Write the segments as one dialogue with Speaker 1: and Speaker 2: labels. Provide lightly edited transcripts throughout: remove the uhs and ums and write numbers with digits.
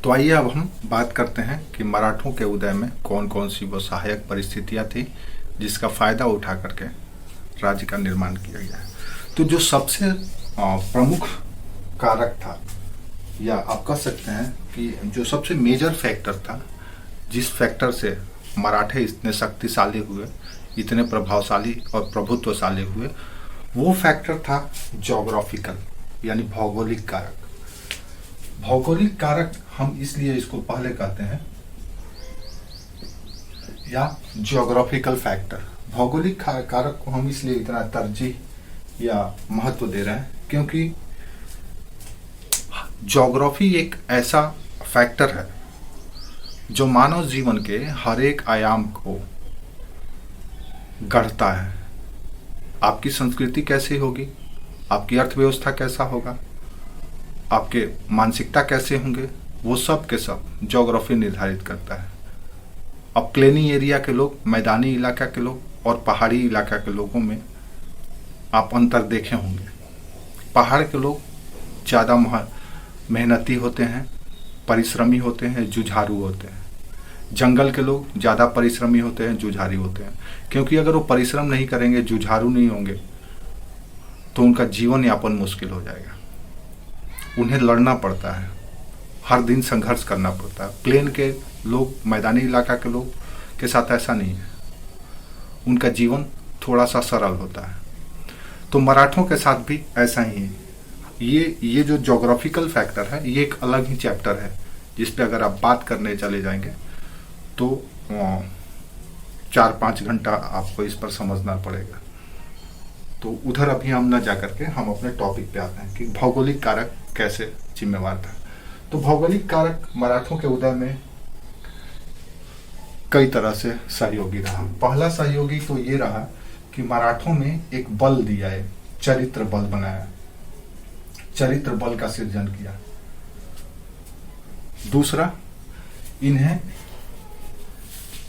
Speaker 1: तो आइए अब हम बात करते हैं कि मराठों के उदय में कौन कौन सी वो सहायक परिस्थितियां थी जिसका फायदा उठा करके राज्य का निर्माण किया गया है। तो जो सबसे प्रमुख कारक था, या आप कह सकते हैं कि जो सबसे मेजर फैक्टर था, जिस फैक्टर से मराठे इतने शक्तिशाली हुए, इतने प्रभावशाली और प्रभुत्वशाली हुए, वो फैक्टर था ज्योग्राफिकल, यानी भौगोलिक कारक। भौगोलिक कारक हम इसलिए इसको पहले कहते हैं, या ज्योग्राफिकल फैक्टर। भौगोलिक कारक को हम इसलिए इतना तरजीह या महत्व दे रहे हैं क्योंकि ज्योग्राफी एक ऐसा फैक्टर है जो मानव जीवन के हर एक आयाम को गढ़ता है। आपकी संस्कृति कैसी होगी, आपकी अर्थव्यवस्था कैसा होगा, आपके मानसिकता कैसे होंगे, वो सब के सब ज्योग्राफी निर्धारित करता है। अब प्लेनी एरिया के लोग, मैदानी इलाका के लोग और पहाड़ी इलाका के लोगों में आप अंतर देखे होंगे। पहाड़ के लोग ज़्यादा मेहनती होते हैं, परिश्रमी होते हैं, जुझारू होते हैं। जंगल के लोग ज़्यादा परिश्रमी होते हैं, जुझारू होते हैं, क्योंकि अगर वो परिश्रम नहीं करेंगे, जुझारू नहीं होंगे, तो उनका जीवन यापन मुश्किल हो जाएगा। उन्हें लड़ना पड़ता है, हर दिन संघर्ष करना पड़ता है। प्लेन के लोग, मैदानी इलाका के लोग के साथ ऐसा नहीं है, उनका जीवन थोड़ा सा सरल होता है। तो मराठों के साथ भी ऐसा ही है। ये जो ज्योग्राफिकल फैक्टर है, ये एक अलग ही चैप्टर है जिस पे अगर आप बात करने चले जाएंगे तो 4-5 घंटा आपको इस पर समझना पड़ेगा। तो उधर अभी हम न जाकर के हम अपने टॉपिक पे आते हैं कि भौगोलिक कारक कैसे जिम्मेवार था। तो भौगोलिक कारक मराठों के उदय में कई तरह से सहयोगी रहा। पहला सहयोगी तो ये रहा कि मराठों में एक बल दिया है, चरित्र बल बनाया, चरित्र बल का सृजन किया। दूसरा, इन्हें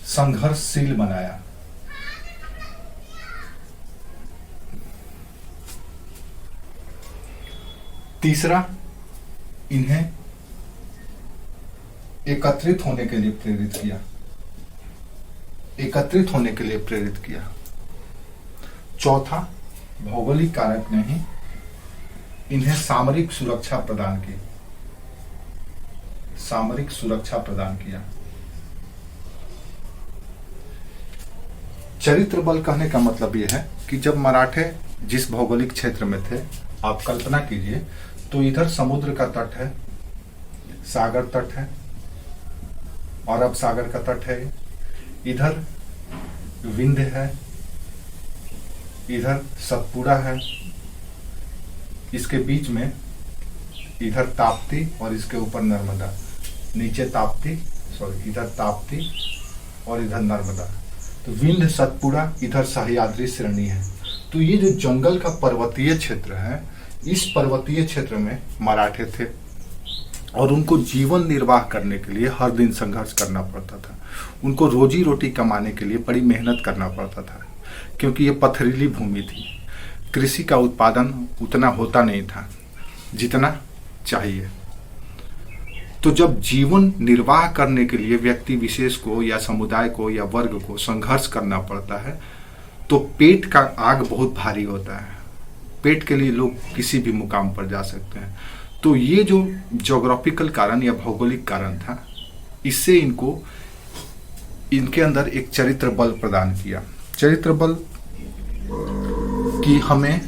Speaker 1: संघर्षशील बनाया। तीसरा, इन्हें एकत्रित होने के लिए प्रेरित किया, एकत्रित होने के लिए प्रेरित किया। चौथा, भौगोलिक कारक ने ही इन्हें सामरिक सुरक्षा प्रदान की, सामरिक सुरक्षा प्रदान किया। चरित्र बल कहने का मतलब यह है कि जब मराठे जिस भौगोलिक क्षेत्र में थे, आप कल्पना कीजिए, तो इधर समुद्र का तट है, सागर तट है, अरब सागर का तट है, इधर विंध्य है, इधर सतपुड़ा है, इसके बीच में इधर ताप्ती और इसके ऊपर नर्मदा, नीचे ताप्ती, सॉरी इधर ताप्ती और इधर नर्मदा। तो विंध्य, सतपुड़ा, इधर सह्याद्री श्रेणी है। तो ये जो जंगल का पर्वतीय क्षेत्र है, इस पर्वतीय क्षेत्र में मराठे थे और उनको जीवन निर्वाह करने के लिए हर दिन संघर्ष करना पड़ता था। उनको रोजी रोटी कमाने के लिए बड़ी मेहनत करना पड़ता था, क्योंकि ये पथरीली भूमि थी। कृषि का उत्पादन उतना होता नहीं था जितना चाहिए। तो जब जीवन निर्वाह करने के लिए व्यक्ति विशेष को या समुदाय को या वर्ग को संघर्ष करना पड़ता है, तो पेट का आग बहुत भारी होता है। पेट के लिए लोग किसी भी मुकाम पर जा सकते हैं। तो ये जो ज्योग्राफिकल कारण या भौगोलिक कारण था, इससे इनके अंदर एक चरित्र बल प्रदान किया। चरित्र बल कि हमें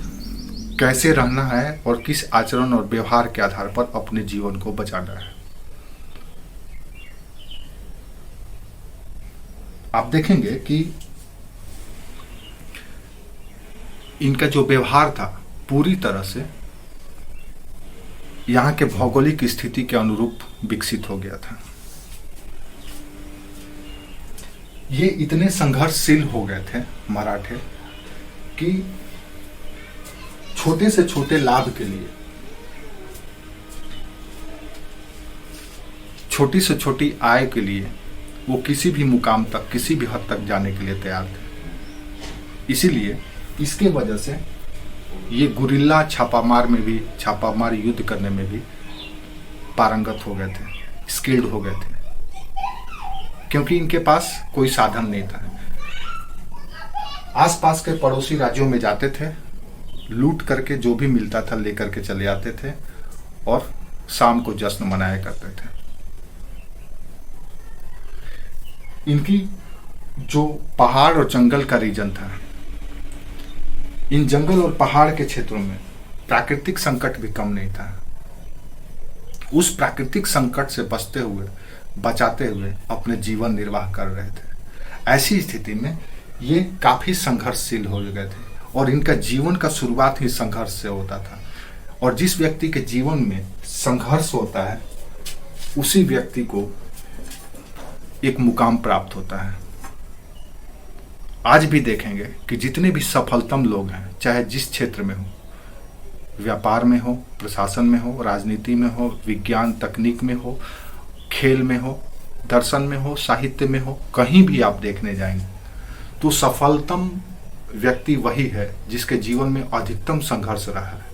Speaker 1: कैसे रहना है और किस आचरण और व्यवहार के आधार पर अपने जीवन को बचाना है। आप देखेंगे कि इनका जो व्यवहार था पूरी तरह से यहाँ के भौगोलिक स्थिति के अनुरूप विकसित हो गया था। ये इतने संघर्षशील हो गए थे मराठे कि छोटे से छोटे लाभ के लिए, छोटी से छोटी आय के लिए वो किसी भी मुकाम तक, किसी भी हद तक जाने के लिए तैयार थे। इसीलिए इसके वजह से ये गुरिल्ला छापामार में भी, छापामार युद्ध करने में भी पारंगत हो गए थे। स्किल्ड हो गए थे, क्योंकि इनके पास कोई साधन नहीं था। आसपास के पड़ोसी राज्यों में जाते थे, लूट करके जो भी मिलता था लेकर के चले आते थे और शाम को जश्न मनाया करते थे। इनकी जो पहाड़ और जंगल का रीजन था, इन जंगल और पहाड़ के क्षेत्रों में प्राकृतिक संकट भी कम नहीं था। उस प्राकृतिक संकट से बचाते हुए अपने जीवन निर्वाह कर रहे थे। ऐसी स्थिति में ये काफी संघर्षशील हो गए थे और इनका जीवन का शुरुआत ही संघर्ष से होता था। और जिस व्यक्ति के जीवन में संघर्ष होता है उसी व्यक्ति को एक मुकाम प्राप्त होता है। आज भी देखेंगे कि जितने भी सफलतम लोग हैं, चाहे जिस क्षेत्र में हो, व्यापार में हो, प्रशासन में हो, राजनीति में हो, विज्ञान तकनीक में हो, खेल में हो, दर्शन में हो, साहित्य में हो, कहीं भी आप देखने जाएंगे तो सफलतम व्यक्ति वही है जिसके जीवन में अधिकतम संघर्ष रहा है।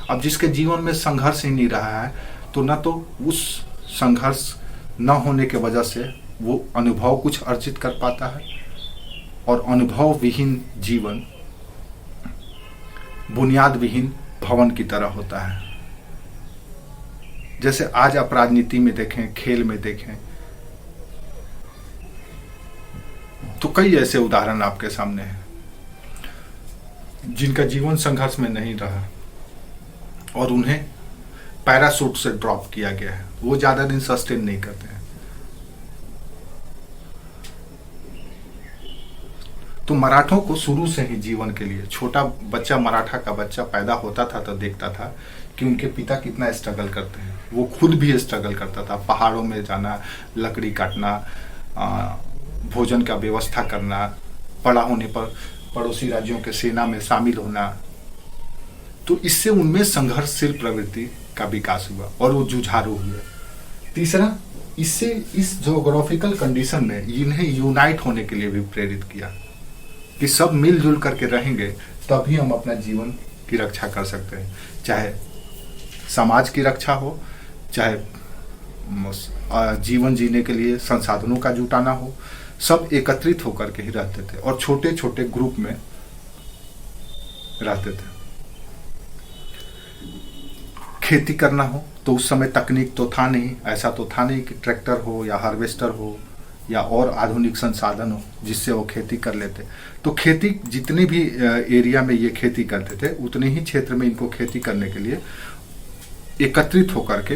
Speaker 1: अब जिसके जीवन में संघर्ष ही नहीं रहा है तो न तो उस संघर्ष न होने के वजह से वो अनुभव कुछ अर्जित कर पाता है, और अनुभव विहीन जीवन बुनियाद विहीन भवन की तरह होता है। जैसे आज आप राजनीति में देखें, खेल में देखें, तो कई ऐसे उदाहरण आपके सामने हैं जिनका जीवन संघर्ष में नहीं रहा और उन्हें पैराशूट से ड्रॉप किया गया है। वो ज्यादा दिन सस्टेन नहीं करते हैं। तो मराठों को शुरू से ही जीवन के लिए, छोटा बच्चा, मराठा का बच्चा पैदा होता था तो देखता था कि उनके पिता कितना स्ट्रगल करते हैं। वो खुद भी स्ट्रगल करता था, पहाड़ों में जाना, लकड़ी काटना, भोजन का व्यवस्था करना, बड़ा होने पर पड़ोसी राज्यों के सेना में शामिल होना। तो इससे उनमें संघर्षशील प्रवृत्ति का विकास हुआ और वो जुझारू हुए। तीसरा, इससे इस ज्योग्राफिकल कंडीशन ने इन्हें यूनाइट होने के लिए भी प्रेरित किया कि सब मिलजुल करके रहेंगे तभी हम अपना जीवन की रक्षा कर सकते हैं। चाहे समाज की रक्षा हो, चाहे जीवन जीने के लिए संसाधनों का जुटाना हो, सब एकत्रित होकर के ही रहते थे और छोटे छोटे ग्रुप में रहते थे। खेती करना हो तो उस समय तकनीक तो था नहीं, ऐसा तो था नहीं कि ट्रैक्टर हो या हार्वेस्टर हो या और आधुनिक संसाधन हो जिससे वो खेती कर लेते। तो खेती, जितने भी एरिया में ये खेती करते थे उतने ही क्षेत्र में इनको खेती करने के लिए एकत्रित होकर के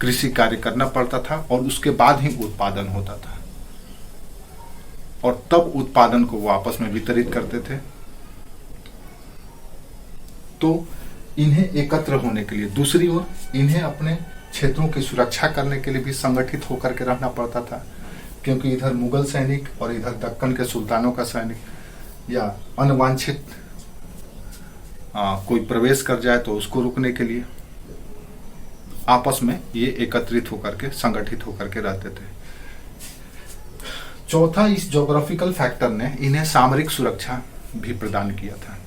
Speaker 1: कृषि कार्य करना पड़ता था और उसके बाद ही उत्पादन होता था और तब उत्पादन को वो आपस में वितरित करते थे। तो इन्हें एकत्र होने के लिए, दूसरी ओर इन्हें अपने क्षेत्रों की सुरक्षा करने के लिए भी संगठित होकर के रहना पड़ता था, क्योंकि इधर मुगल सैनिक और इधर दक्कन के सुल्तानों का सैनिक या अनवांछित कोई प्रवेश कर जाए तो उसको रुकने के लिए आपस में ये एकत्रित होकर के, संगठित होकर के रहते थे। चौथा, इस ज्योग्राफिकल फैक्टर ने इन्हें सामरिक सुरक्षा भी प्रदान किया था।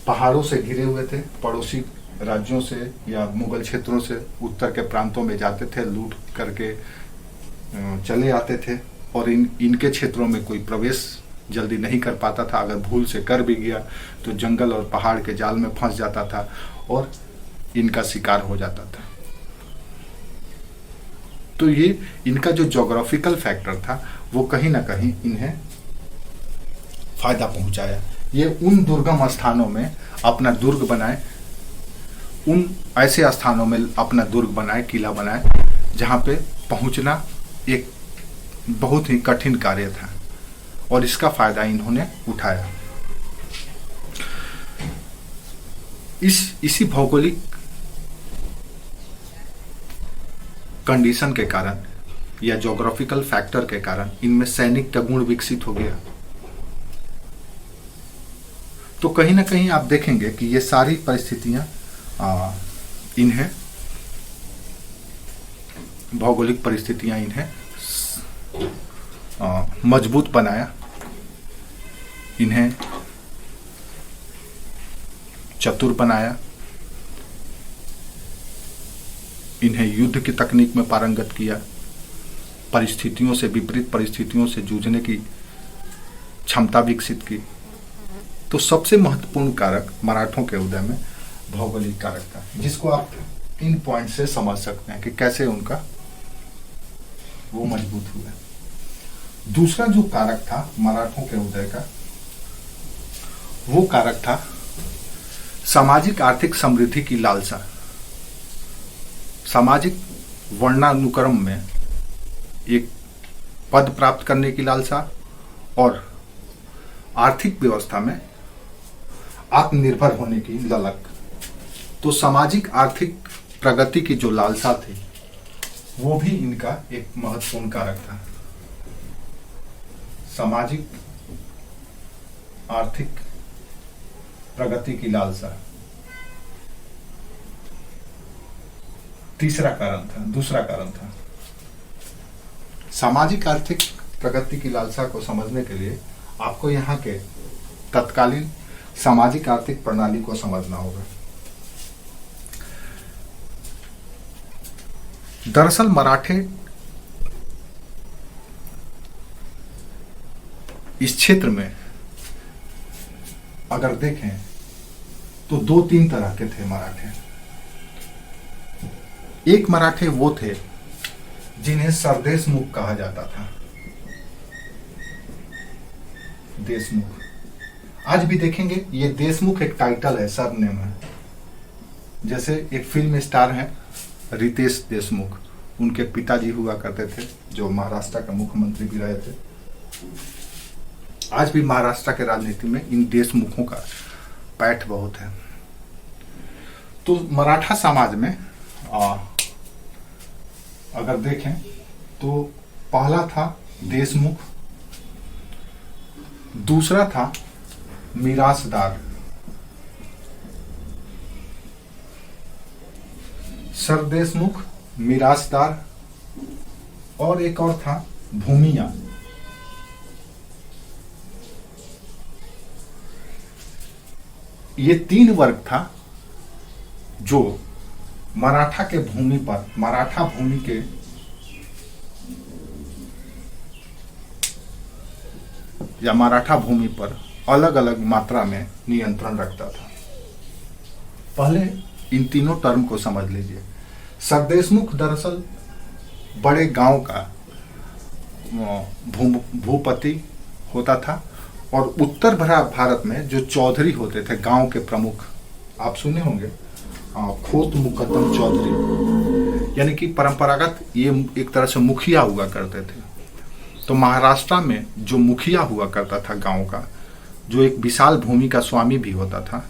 Speaker 1: पहाड़ों से घिरे हुए थे, पड़ोसी राज्यों से या मुगल क्षेत्रों से उत्तर के प्रांतों में जाते थे, लूट करके चले आते थे और इनके क्षेत्रों में कोई प्रवेश जल्दी नहीं कर पाता था। अगर भूल से कर भी गया तो जंगल और पहाड़ के जाल में फंस जाता था और इनका शिकार हो जाता था। तो ये इनका जो ज्योग्राफिकल फैक्टर था वो कहीं ना कहीं इन्हें फायदा पहुंचाया। ये उन दुर्गम स्थानों में अपना दुर्ग बनाए, उन ऐसे स्थानों में अपना दुर्ग बनाए, किला बनाए, जहां पे पहुंचना एक बहुत ही कठिन कार्य था और इसका फायदा इन्होंने उठाया। इसी भौगोलिक कंडीशन के कारण या ज्योग्राफिकल फैक्टर के कारण इनमें सैनिक का गुण विकसित हो गया। तो कहीं ना कहीं आप देखेंगे कि ये सारी परिस्थितियां इन्हें, भौगोलिक परिस्थितियां इन्हें मजबूत बनाया, इन्हें चतुर बनाया, इन्हें युद्ध की तकनीक में पारंगत किया, परिस्थितियों से, विपरीत परिस्थितियों से जूझने की क्षमता विकसित की। तो सबसे महत्वपूर्ण कारक मराठों के उदय में भौगोलिक कारक था, जिसको आप इन पॉइंट से समझ सकते हैं कि कैसे उनका वो मजबूत हुआ। दूसरा जो कारक था मराठों के उदय का, वो कारक था सामाजिक आर्थिक समृद्धि की लालसा। सामाजिक वर्णानुक्रम में एक पद प्राप्त करने की लालसा और आर्थिक व्यवस्था में आत्मनिर्भर होने की ललक। तो सामाजिक आर्थिक प्रगति की जो लालसा थी वो भी इनका एक महत्वपूर्ण कारक था। सामाजिक आर्थिक प्रगति की लालसा दूसरा कारण था। सामाजिक आर्थिक प्रगति की लालसा को समझने के लिए आपको यहाँ के तत्कालीन सामाजिक आर्थिक प्रणाली को समझना होगा। दरअसल मराठे इस क्षेत्र में अगर देखें तो 2-3 तरह के थे मराठे। एक मराठे वो थे जिन्हें सरदेशमुख कहा जाता था। देशमुख, आज भी देखेंगे ये देशमुख एक टाइटल है, सरनेम है। जैसे एक फिल्म स्टार है रितेश देशमुख, उनके पिताजी हुआ करते थे जो महाराष्ट्र का मुख्यमंत्री भी रहे थे। आज भी महाराष्ट्र के राजनीति में इन देशमुखों का पैठ बहुत है। तो मराठा समाज में अगर देखें तो पहला था देशमुख, दूसरा था मिरासदार, सरदेशमुख, मिरासदार और एक और था भूमिया। ये 3 वर्ग था जो मराठा के भूमि पर, मराठा भूमि के या मराठा भूमि पर अलग अलग मात्रा में नियंत्रण रखता था। पहले इन तीनों टर्म को समझ लीजिए। सरदेशमुख दरअसल बड़े गांव का भूपति होता था और उत्तर भारत में जो चौधरी होते थे, गांव के प्रमुख, आप सुने होंगे खोत मुकद्दम चौधरी, यानी कि परंपरागत ये एक तरह से मुखिया हुआ करते थे। तो महाराष्ट्र में जो मुखिया हुआ करता था गांव का, जो एक विशाल भूमि का स्वामी भी होता था,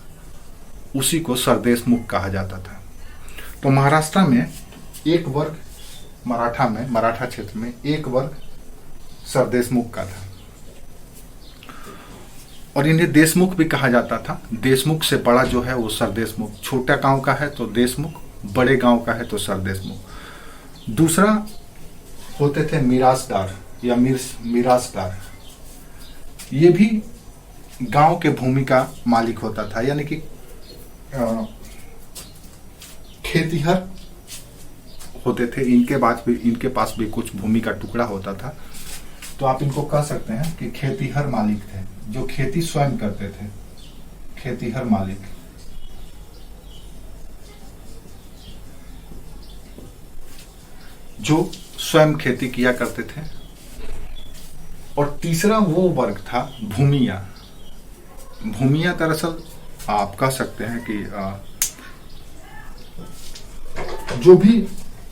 Speaker 1: उसी को सरदेशमुख कहा जाता था। तो महाराष्ट्र में एक वर्ग, मराठा में, मराठा क्षेत्र में एक वर्ग सरदेशमुख का था और इन्हें देशमुख भी कहा जाता था। देशमुख से बड़ा जो है वो सरदेशमुख, छोटा गांव का है तो देशमुख, बड़े गांव का है तो सरदेशमुख। दूसरा होते थे मिरासदार या मिरासदार, ये भी गांव के भूमि का मालिक होता था, यानी कि खेतीहर होते थे। इनके पास भी कुछ भूमि का टुकड़ा होता था, तो आप इनको कह सकते हैं कि खेतीहर मालिक थे, जो खेती स्वयं करते थे, खेतीहर मालिक। जो स्वयं खेती किया करते थे। और तीसरा वो वर्ग था भूमिया। भूमिया दरअसल आप कह सकते हैं कि जो भी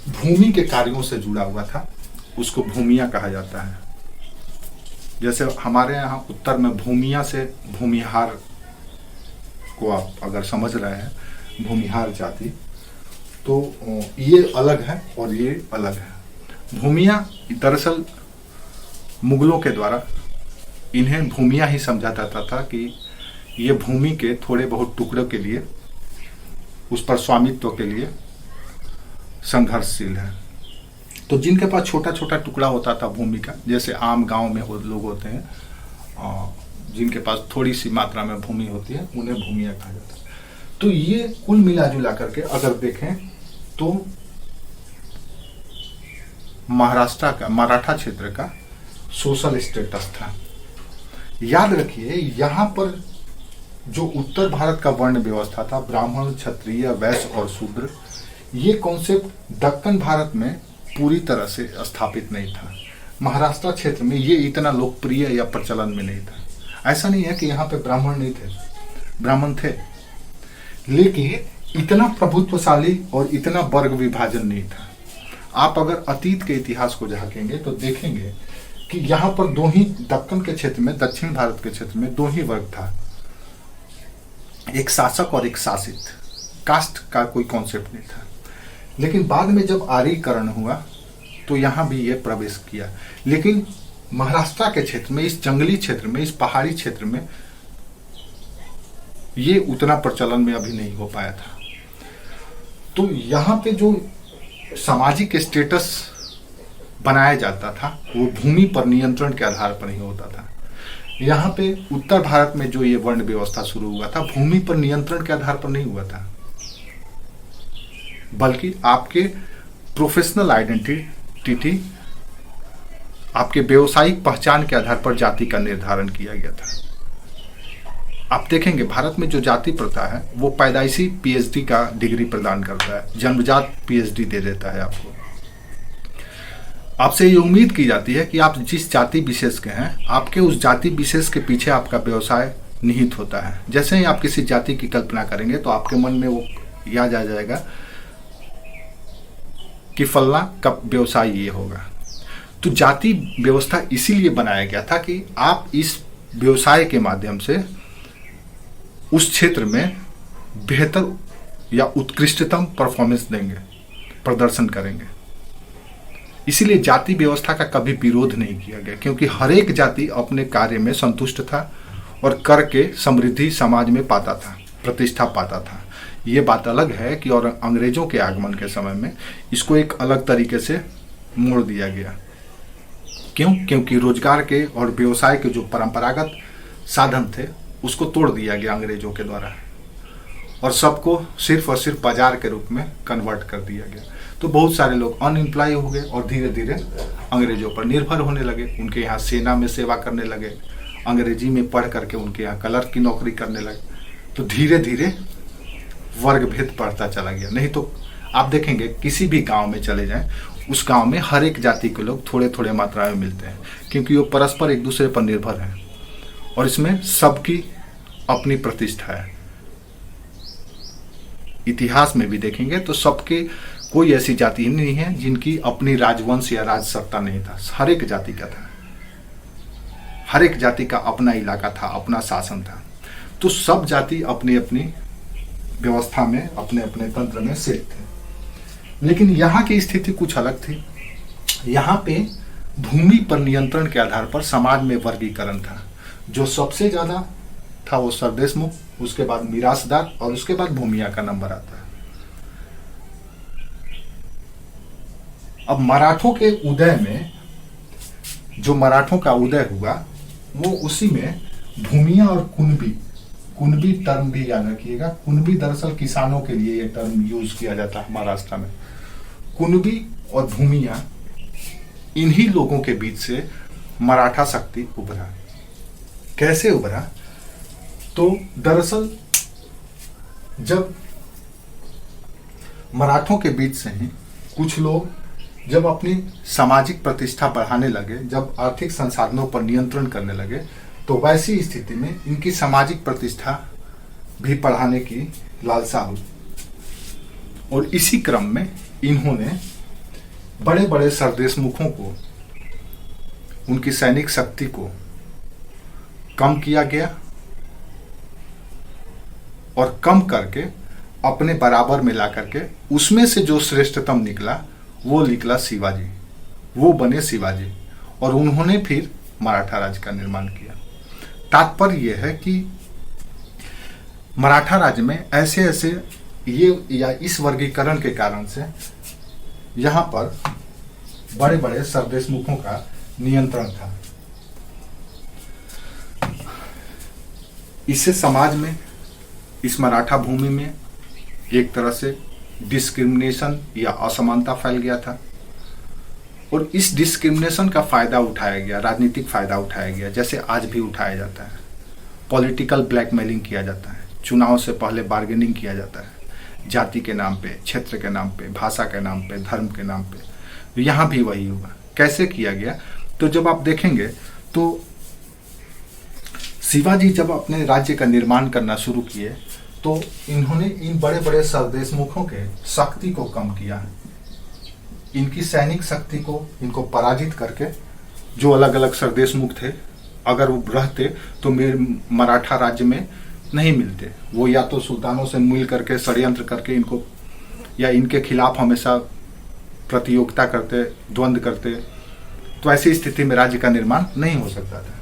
Speaker 1: भूमि के कार्यों से जुड़ा हुआ था उसको भूमिया कहा जाता है। जैसे हमारे यहाँ उत्तर में भूमिया से भूमिहार को आप अगर समझ रहे हैं, भूमिहार जाति, तो ये अलग है और ये अलग है। भूमिया दरअसल मुगलों के द्वारा इन्हें भूमिया ही समझा जाता था कि ये भूमि के थोड़े बहुत टुकड़ों के लिए, उस पर स्वामित्व के लिए संघर्षशील है। तो जिनके पास छोटा छोटा टुकड़ा होता था भूमि का, जैसे आम गांव में लोग होते हैं, जिनके पास थोड़ी सी मात्रा में भूमि होती है, उन्हें भूमिया कहा जाता है। तो ये कुल मिला जुला करके अगर देखें तो महाराष्ट्र का, मराठा क्षेत्र का सोशल स्टेटस था। याद रखिए, यहाँ पर जो उत्तर भारत का वर्ण व्यवस्था था, ब्राह्मण, क्षत्रिय, वैश्य और शूद्र, ये कॉन्सेप्ट दक्कन भारत में पूरी तरह से स्थापित नहीं था। महाराष्ट्र क्षेत्र में ये इतना लोकप्रिय या प्रचलन में नहीं था। ऐसा नहीं है कि यहाँ पे ब्राह्मण नहीं थे, ब्राह्मण थे, लेकिन इतना प्रभुत्वशाली और इतना वर्ग विभाजन नहीं था। आप अगर अतीत के इतिहास को झांकेंगे तो देखेंगे कि यहाँ पर दो ही, दक्कन के क्षेत्र में, दक्षिण भारत के क्षेत्र में दो ही वर्ग था, एक शासक और एक शासित। कास्ट का कोई कॉन्सेप्ट नहीं था। लेकिन बाद में जब आर्यीकरण हुआ तो यहाँ भी ये प्रवेश किया। लेकिन महाराष्ट्र के क्षेत्र में, इस जंगली क्षेत्र में, इस पहाड़ी क्षेत्र में ये उतना प्रचलन में अभी नहीं हो पाया था। तो यहाँ पे जो सामाजिक स्टेटस बनाया जाता था वो भूमि पर नियंत्रण के आधार पर नहीं होता था। यहाँ पे उत्तर भारत में जो ये वर्ण व्यवस्था शुरू हुआ था, भूमि पर नियंत्रण के आधार पर नहीं हुआ था, बल्कि आपके प्रोफेशनल आइडेंटिटी, आपके व्यवसायिक पहचान के आधार पर जाति का निर्धारण किया गया था। आप देखेंगे भारत में जो जाति प्रथा है वो पैदाइशी पीएचडी का डिग्री प्रदान करता है, जन्मजात पीएचडी दे देता है आपको। आपसे ये उम्मीद की जाती है कि आप जिस जाति विशेष के हैं, आपके उस जाति विशेष के पीछे आपका व्यवसाय निहित होता है। जैसे ही आप किसी जाति की कल्पना करेंगे तो आपके मन में वो याद आ जाएगा कि फलना का व्यवसाय ये होगा। तो जाति व्यवस्था इसीलिए बनाया गया था कि आप इस व्यवसाय के माध्यम से उस क्षेत्र में बेहतर या उत्कृष्टतम परफॉर्मेंस देंगे, प्रदर्शन करेंगे। इसीलिए जाति व्यवस्था का कभी विरोध नहीं किया गया, क्योंकि हर एक जाति अपने कार्य में संतुष्ट था और करके समृद्धि समाज में पाता था, प्रतिष्ठा पाता था। ये बात अलग है कि और अंग्रेजों के आगमन के समय में इसको एक अलग तरीके से मोड़ दिया गया। क्यों? क्योंकि रोजगार के और व्यवसाय के जो परंपरागत साधन थे उसको तोड़ दिया गया अंग्रेजों के द्वारा, और सबको सिर्फ और सिर्फ बाजार के रूप में कन्वर्ट कर दिया गया। तो बहुत सारे लोग अनएम्प्लॉय हो गए और धीरे धीरे अंग्रेजों पर निर्भर होने लगे। उनके यहाँ सेना में सेवा करने लगे, अंग्रेजी में पढ़ करके उनके यहाँ क्लर्क की नौकरी करने लगे। तो धीरे धीरे वर्ग भेद बढ़ता चला गया। नहीं तो आप देखेंगे किसी भी गांव में चले जाएं, उस गांव में हर एक जाति के लोग थोड़े थोड़े मात्रा में मिलते हैं, क्योंकि वो परस्पर एक दूसरे पर निर्भर हैं और इसमें सबकी अपनी प्रतिष्ठा है। इतिहास में भी देखेंगे तो सबके, कोई ऐसी जाति नहीं है जिनकी अपनी राजवंश या राजसत्ता नहीं था। हर एक जाति का था, हर एक जाति का अपना इलाका था, अपना शासन था। तो सब जाति अपनी अपनी व्यवस्था में, अपने अपने तंत्र में सेट थे। लेकिन यहाँ की स्थिति कुछ अलग थी। यहाँ पे भूमि पर नियंत्रण के आधार पर समाज में वर्गीकरण था। जो सबसे ज्यादा था वो सरदेशमुख, उसके बाद मिरासदार और उसके बाद भूमिया का नंबर आता है। अब मराठों के उदय में, जो मराठों का उदय हुआ वो उसी में भूमिया और कुणबी, कुणबी टर्म भी याद रखिएगा। कुणबी दरअसल किसानों के लिए ये टर्म यूज किया जाता है महाराष्ट्र में। कुणबी और भूमिया, इन्हीं लोगों के बीच से मराठा शक्ति उभरा। कैसे उभरा? तो दरअसल जब मराठों के बीच से ही कुछ लोग जब अपनी सामाजिक प्रतिष्ठा बढ़ाने लगे, जब आर्थिक संसाधनों पर नियंत्रण करने लगे, तो वैसी स्थिति में इनकी सामाजिक प्रतिष्ठा भी बढ़ाने की लालसा हुई। और इसी क्रम में इन्होंने बड़े बड़े सरदेशमुखों को, उनकी सैनिक शक्ति को कम किया गया और कम करके अपने बराबर में ला करके उसमें से जो श्रेष्ठतम निकला वो निकला शिवाजी। वो बने शिवाजी और उन्होंने फिर मराठा राज्य का निर्माण किया। तात्पर्य यह है कि मराठा राज्य में ऐसे ऐसे ये या इस वर्गीकरण के कारण से यहाँ पर बड़े बड़े सरदेशमुखों का नियंत्रण था। इससे समाज में, इस मराठा भूमि में एक तरह से डिस्क्रिमिनेशन या असमानता फैल गया था। और इस डिस्क्रिमिनेशन का फायदा उठाया गया, राजनीतिक फायदा उठाया गया, जैसे आज भी उठाया जाता है। पॉलिटिकल ब्लैकमेलिंग किया जाता है, चुनाव से पहले बार्गेनिंग किया जाता है, जाति के नाम पे, क्षेत्र के नाम पे, भाषा के नाम पे, धर्म के नाम पे। यहाँ भी वही हुआ। कैसे किया गया? तो जब आप देखेंगे तो शिवाजी जब अपने राज्य का निर्माण करना शुरू किए तो इन्होंने इन बड़े बड़े सरदेशमुखों के शक्ति को कम किया, इनकी सैनिक शक्ति को इनको पराजित करके। जो अलग अलग सरदेशमुख थे, अगर वो रहते तो मेरे मराठा राज्य में नहीं मिलते। वो या तो सुल्तानों से मिल करके षड्यंत्र करके इनको, या इनके खिलाफ हमेशा प्रतियोगिता करते, द्वंद्व करते, तो ऐसी स्थिति में राज्य का निर्माण नहीं हो सकता था।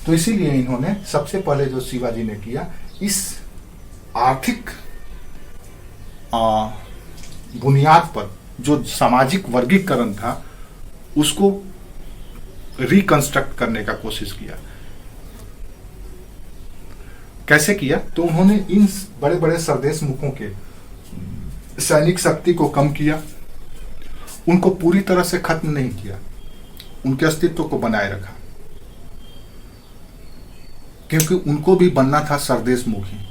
Speaker 1: तो इसीलिए इन्होंने सबसे पहले जो शिवाजी ने किया, इस आर्थिक बुनियाद पर जो सामाजिक वर्गीकरण था उसको रिकंस्ट्रक्ट करने का कोशिश किया। कैसे किया? तो उन्होंने इन बड़े बड़े सरदेशमुखों के सैनिक शक्ति को कम किया, उनको पूरी तरह से खत्म नहीं किया, उनके अस्तित्व को बनाए रखा, क्योंकि उनको भी बनना था सरदेशमुखी।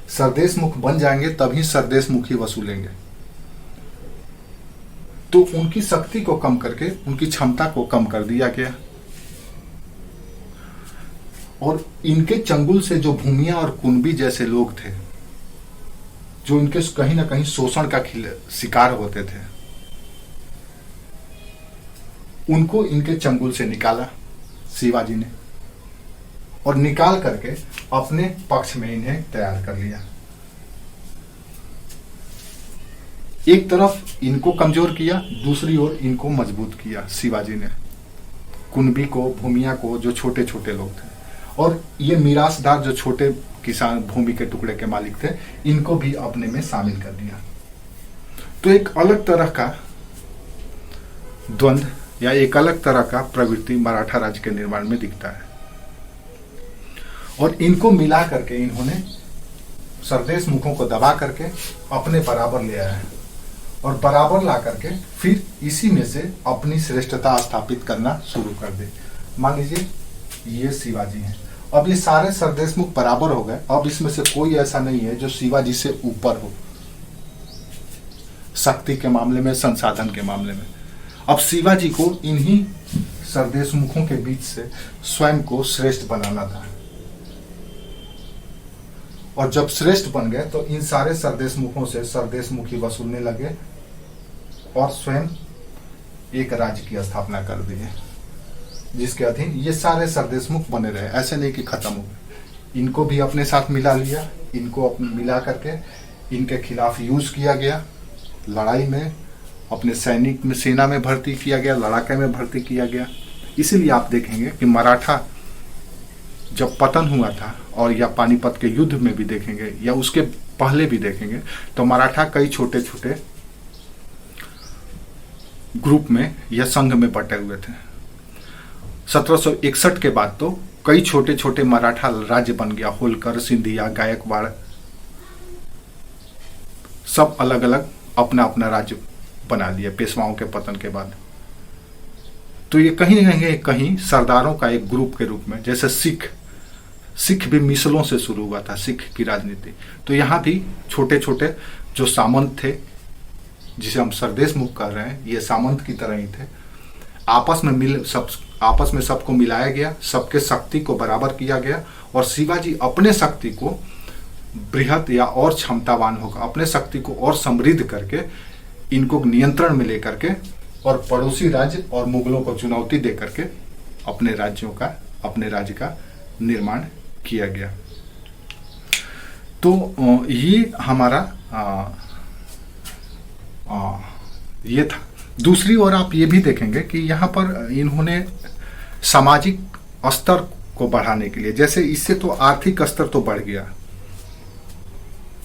Speaker 1: सरदेशमुख बन जाएंगे तभी सरदेशमुखी वसूलेंगे। तो उनकी शक्ति को कम करके उनकी क्षमता को कम कर दिया गया, और इनके चंगुल से जो भूमिया और कुंभी जैसे लोग थे, जो इनके कहीं ना कहीं शोषण का शिकार होते थे, उनको इनके चंगुल से निकाला शिवाजी ने, और निकाल करके अपने पक्ष में इन्हें तैयार कर लिया। एक तरफ इनको कमजोर किया, दूसरी ओर इनको मजबूत किया शिवाजी ने, कुंभी को, भूमिया को, जो छोटे छोटे लोग थे, और ये मिरासदार जो छोटे किसान भूमि के टुकड़े के मालिक थे, इनको भी अपने में शामिल कर दिया। तो एक अलग तरह का द्वंद्व या एक अलग तरह का प्रवृत्ति मराठा राज्य के निर्माण में दिखता है, और इनको मिला करके इन्होंने सरदेश मुखों को दबा करके अपने बराबर ले आया है, और बराबर ला करके फिर इसी में से अपनी श्रेष्ठता स्थापित करना शुरू कर दे। मान लीजिए ये शिवाजी हैं, अब ये सारे सरदेशमुख बराबर हो गए, अब इसमें से कोई ऐसा नहीं है जो शिवाजी से ऊपर हो, शक्ति के मामले में, संसाधन के मामले में। अब शिवाजी को इन्हीं सरदेशमुखों के बीच से स्वयं को श्रेष्ठ बनाना था, और जब श्रेष्ठ बन गए तो इन सारे सरदेशमुखों से सरदेशमुखी वसूलने लगे और स्वयं एक राज्य की स्थापना कर दिए, जिसके अधीन ये सारे सरदेशमुख बने रहे। ऐसे नहीं कि खत्म हो गए, इनको भी अपने साथ मिला लिया, इनको मिला करके इनके खिलाफ यूज किया गया, लड़ाई में अपने सैनिक में, सेना में भर्ती किया गया, लड़ाके में भर्ती किया गया। इसीलिए आप देखेंगे कि मराठा जब पतन हुआ था, और या पानीपत के युद्ध में भी देखेंगे या उसके पहले भी देखेंगे, तो मराठा कई छोटे छोटे ग्रुप में या संघ में बटे हुए थे। 1761 के बाद तो कई छोटे छोटे मराठा राज्य बन गया, होलकर, सिंधिया, गायकवाड़, सब अलग अलग अपना अपना राज्य बना लिया पेशवाओं के पतन के बाद। तो ये कहीं ना कहीं सरदारों का एक ग्रुप के रूप में, जैसे सिख भी मिसलों से शुरू हुआ था, सिख की राजनीति। तो यहाँ भी छोटे छोटे जो सामंत थे, जिसे हम सरदेशमुख कर रहे हैं, ये सामंत की तरह ही थे। आपस में सबको मिलाया गया, सबके शक्ति को बराबर किया गया, और शिवाजी अपने शक्ति को बृहत या और क्षमतावान होकर, अपने शक्ति को और समृद्ध करके, इनको नियंत्रण में लेकर के, और पड़ोसी राज्य और मुगलों को चुनौती दे करके अपने राज्य का निर्माण किया गया। तो ये हमारा ये था। दूसरी ओर आप ये भी देखेंगे कि यहाँ पर इन्होंने सामाजिक स्तर को बढ़ाने के लिए, जैसे इससे तो आर्थिक स्तर तो बढ़ गया,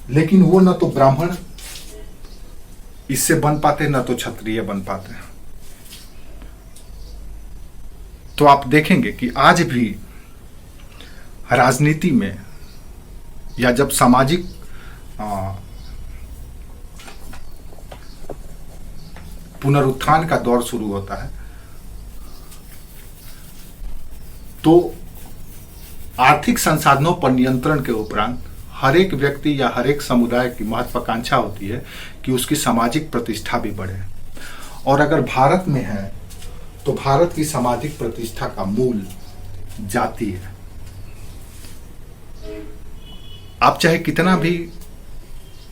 Speaker 1: लेकिन वो न तो ब्राह्मण इससे बन पाते, न तो क्षत्रिय बन पाते। तो आप देखेंगे कि आज भी राजनीति में, या जब सामाजिक पुनरुत्थान का दौर शुरू होता है, तो आर्थिक संसाधनों पर नियंत्रण के उपरांत हर एक व्यक्ति या हर एक समुदाय की महत्वाकांक्षा होती है कि उसकी सामाजिक प्रतिष्ठा भी बढ़े। और अगर भारत में है तो भारत की सामाजिक प्रतिष्ठा का मूल जाति है। आप चाहे कितना भी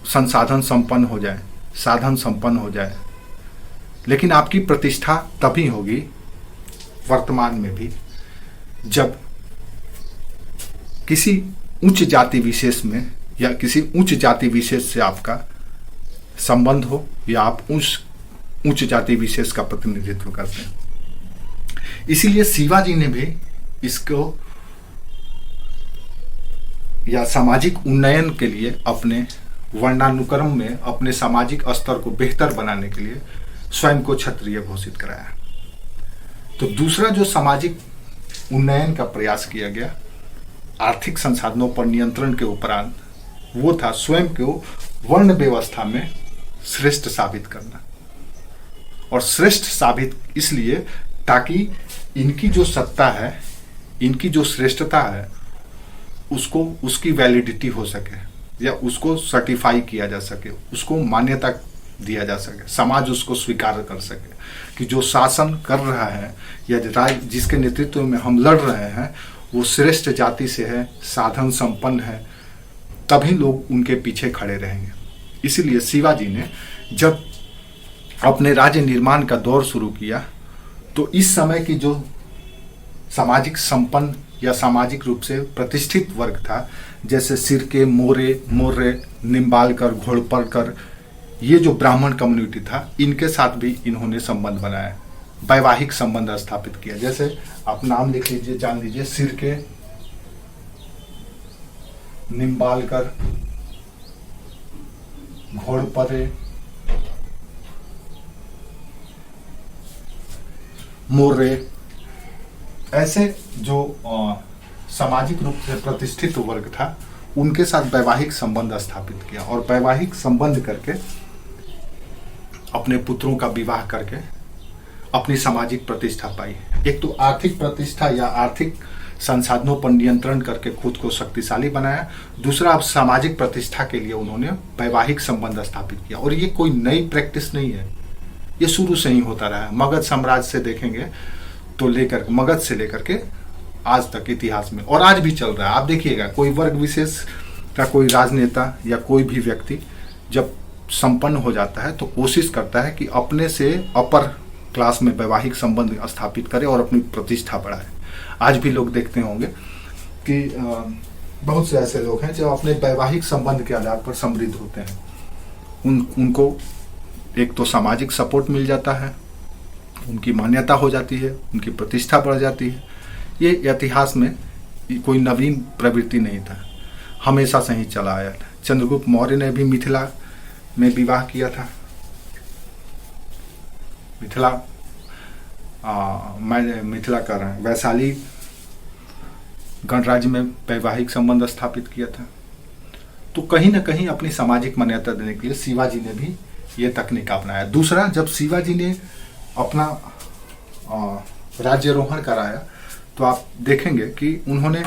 Speaker 1: संसाधन संपन्न हो जाए, साधन संपन्न हो जाए, लेकिन आपकी प्रतिष्ठा तभी होगी वर्तमान में भी जब किसी उच्च जाति विशेष में या किसी उच्च जाति विशेष से आपका संबंध हो या आप उच्च जाति विशेष का प्रतिनिधित्व करते हैं। इसीलिए शिवाजी ने भी इसको या सामाजिक उन्नयन के लिए अपने वर्णानुक्रम में अपने सामाजिक स्तर को बेहतर बनाने के लिए स्वयं को क्षत्रिय घोषित कराया। तो दूसरा जो सामाजिक उन्नयन का प्रयास किया गया आर्थिक संसाधनों पर नियंत्रण के उपरांत, वो था स्वयं को वर्ण व्यवस्था में श्रेष्ठ साबित करना। और श्रेष्ठ साबित इसलिए ताकि इनकी जो सत्ता है, इनकी जो श्रेष्ठता है, उसको उसकी वैलिडिटी हो सके या उसको सर्टिफाई किया जा सके, उसको मान्यता दिया जा सके, समाज उसको स्वीकार कर सके कि जो शासन कर रहा है या जिसके नेतृत्व में हम लड़ रहे हैं वो श्रेष्ठ जाति से है, साधन संपन्न है, तभी लोग उनके पीछे खड़े रहेंगे। इसीलिए शिवाजी ने जब अपने राज्य निर्माण का दौर शुरू किया तो इस समय की जो सामाजिक संपन्न या सामाजिक रूप से प्रतिष्ठित वर्ग था, जैसे सिरके, मौर्य, निम्बालकर, घोड़परकर, ये जो ब्राह्मण कम्युनिटी था, इनके साथ भी इन्होंने संबंध बनाया, वैवाहिक संबंध स्थापित किया। जैसे आप नाम लिख लीजिए, जान लीजिए, सिरके, निम्बालकर, घोड़परे, मौर्य, ऐसे जो सामाजिक रूप से प्रतिष्ठित वर्ग था, उनके साथ वैवाहिक संबंध स्थापित किया और वैवाहिक संबंध करके अपने पुत्रों का विवाह करके अपनी सामाजिक प्रतिष्ठा पाई। एक तो आर्थिक प्रतिष्ठा या आर्थिक संसाधनों पर नियंत्रण करके खुद को शक्तिशाली बनाया, दूसरा अब सामाजिक प्रतिष्ठा के लिए उन्होंने वैवाहिक संबंध स्थापित किया। और ये कोई नई प्रैक्टिस नहीं है, ये शुरू से ही होता रहा है। मगध साम्राज्य से देखेंगे तो मगध से लेकर के आज तक इतिहास में, और आज भी चल रहा है। आप देखिएगा, कोई वर्ग विशेष का कोई राजनेता या कोई भी व्यक्ति जब संपन्न हो जाता है तो कोशिश करता है कि अपने से अपर क्लास में वैवाहिक संबंध स्थापित करे और अपनी प्रतिष्ठा बढ़ाए। आज भी लोग देखते होंगे कि बहुत से ऐसे लोग हैं जो अपने वैवाहिक संबंध के आधार पर समृद्ध होते हैं। उनको एक तो सामाजिक सपोर्ट मिल जाता है, उनकी मान्यता हो जाती है, उनकी प्रतिष्ठा बढ़ जाती है। ये इतिहास में कोई नवीन प्रवृत्ति नहीं था, हमेशा से ही चला आया था। चंद्रगुप्त मौर्य ने भी मिथिला में विवाह किया था। मिथिला कर रहे हैं, वैशाली गणराज्य में वैवाहिक संबंध स्थापित किया था। तो कहीं ना कहीं अपनी सामाजिक मान्यता देने के लिए शिवाजी ने भी ये तकनीक अपनाया। दूसरा, जब शिवाजी ने अपना राज्यारोहण कराया तो आप देखेंगे कि उन्होंने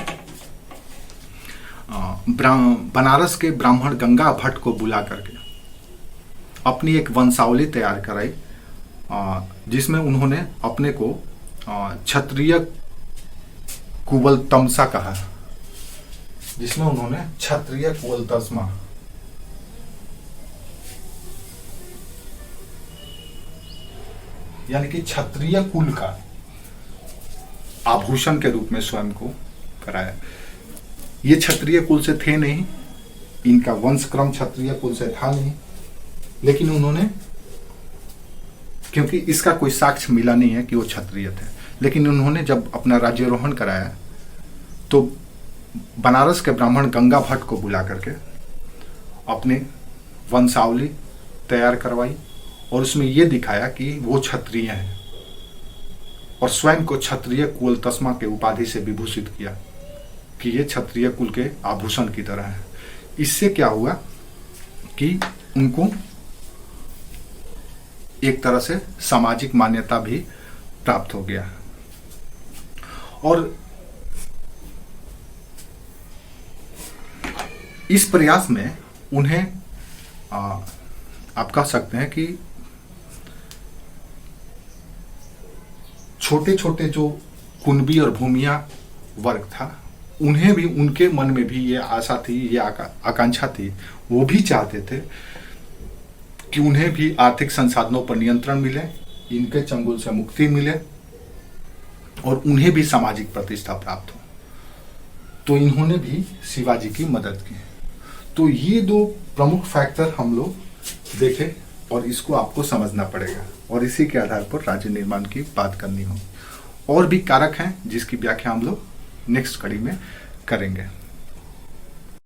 Speaker 1: बनारस के ब्राह्मण गंगा भट्ट को बुला करके अपनी एक वंशावली तैयार कराई, जिसमें उन्होंने अपने को क्षत्रिय कुवल तमसा कहा, जिसमें उन्होंने क्षत्रिय कुवल तस्मा यानी कि क्षत्रिय कुल का आभूषण के रूप में स्वयं को कराया। ये क्षत्रिय कुल से थे नहीं, इनका वंश क्रम क्षत्रिय कुल से था नहीं, लेकिन उन्होंने, क्योंकि इसका कोई साक्ष्य मिला नहीं है कि वो क्षत्रिय थे, लेकिन उन्होंने जब अपना राज्यारोहण कराया तो बनारस के ब्राह्मण गंगा भट्ट को बुला करके अपने वंशावली तैयार करवाई और उसमें ये दिखाया कि वो क्षत्रिय हैं और स्वयं को क्षत्रिय कुल तस्मा के उपाधि से विभूषित किया कि ये क्षत्रिय कुल के आभूषण की तरह है। इससे क्या हुआ कि उनको एक तरह से सामाजिक मान्यता भी प्राप्त हो गया। और इस प्रयास में उन्हें आप कह सकते हैं कि छोटे छोटे जो कुनबी और भूमिया वर्ग था, उन्हें भी, उनके मन में भी ये आशा थी, ये आकांक्षा थी, वो भी चाहते थे कि उन्हें भी आर्थिक संसाधनों पर नियंत्रण मिले, इनके चंगुल से मुक्ति मिले और उन्हें भी सामाजिक प्रतिष्ठा प्राप्त हो। तो इन्होंने भी शिवाजी की मदद की। तो ये दो प्रमुख फैक्टर हम लोग देखे और इसको आपको समझना पड़ेगा और इसी के आधार पर राज्य निर्माण की बात करनी होगी। और भी कारक हैं जिसकी व्याख्या हम लोग नेक्स्ट कड़ी में करेंगे।